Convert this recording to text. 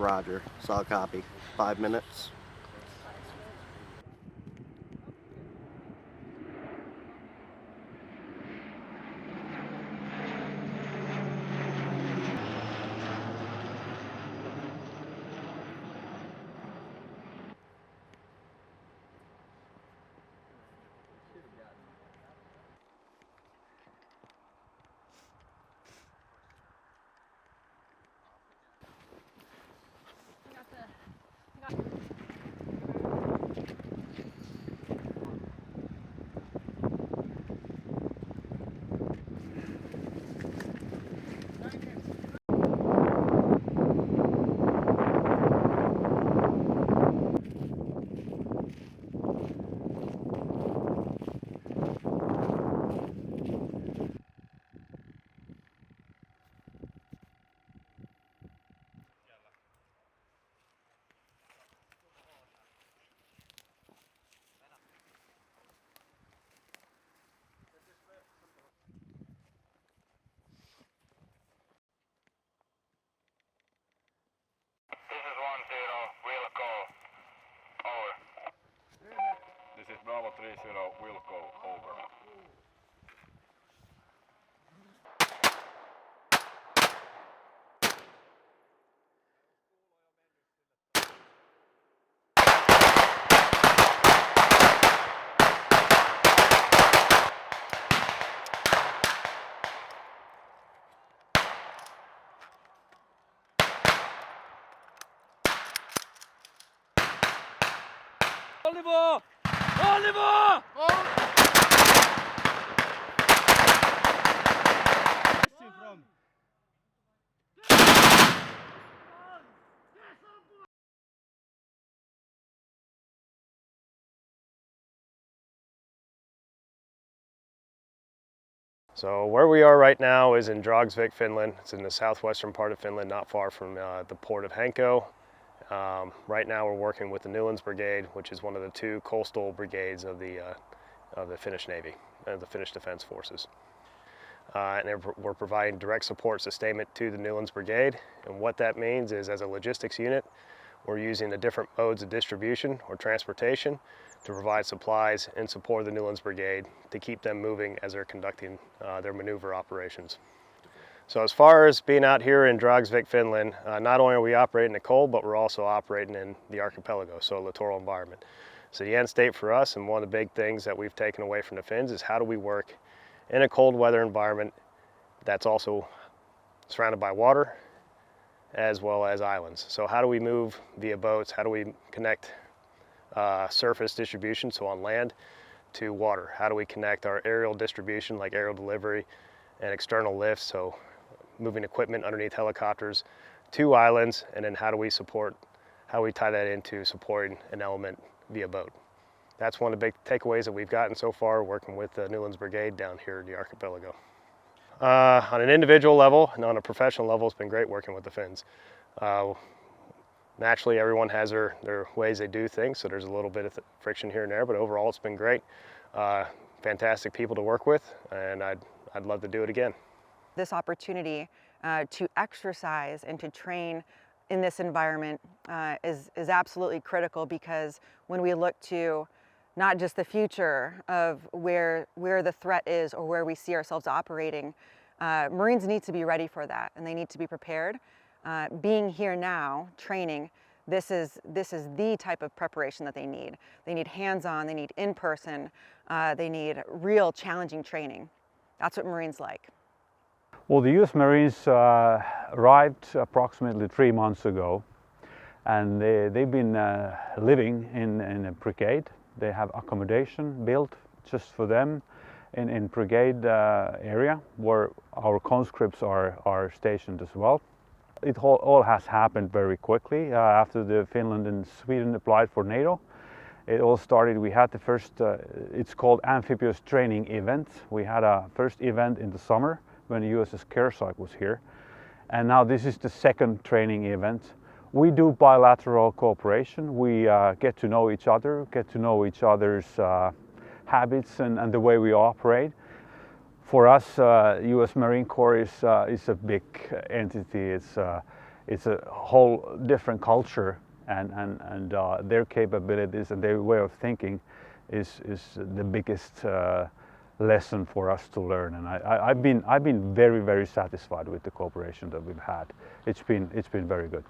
Roger. Saw a copy. 5 minutes. This is Bravo 30, will go over. Oliver! Oliver! So where we are right now is in Dragsvik, Finland. It's in the southwestern part of Finland, not far from the port of Hanko. Right now we're working with the Nyland Brigade, which is one of the two coastal brigades of the Finnish Navy, the Finnish Defense Forces. And we're providing direct support sustainment to the Nyland Brigade. And what that means is, as a logistics unit, we're using the different modes of distribution or transportation to provide supplies in support of the Nyland Brigade to keep them moving as they're conducting their maneuver operations. So as far as being out here in Dragsvik, Finland, not only are we operating in the cold, but we're also operating in the archipelago, so a littoral environment. So the end state for us, and one of the big things that we've taken away from the Finns, is how do we work in a cold weather environment that's also surrounded by water as well as islands. So how do we move via boats? How do we connect surface distribution, so on land, to water? How do we connect our aerial distribution, like aerial delivery and external lifts, so moving equipment underneath helicopters, to islands? And then how do we tie that into supporting an element via boat? That's one of the big takeaways that we've gotten so far working with the Nyland Brigade down here in the archipelago. On an individual level and on a professional level, it's been great working with the Finns. Naturally, everyone has their ways they do things, so there's a little bit of friction here and there, but overall it's been great. Fantastic people to work with, and I'd love to do it again. This opportunity to exercise and to train in this environment is absolutely critical, because when we look to not just the future of where the threat is or where we see ourselves operating, Marines need to be ready for that, and they need to be prepared. Being here now, training, this is the type of preparation that they need. They need hands-on, they need in-person, they need real challenging training. That's what Marines like. Well, the US Marines arrived approximately 3 months ago, and they've been living in a brigade. They have accommodation built just for them in brigade area, where our conscripts are stationed as well. It all has happened very quickly after the Finland and Sweden applied for NATO. It all started, we had the first, it's called amphibious training event. We had a first event in the summer when the USS Kearsarge was here. And now this is the second training event. We do bilateral cooperation. We get to know each other, get to know each other's habits and the way we operate. For us, U.S. Marine Corps is a big entity. it's a whole different culture, and their capabilities and their way of thinking is the biggest lesson for us to learn. And I've been very satisfied with the cooperation that we've had. It's been very good.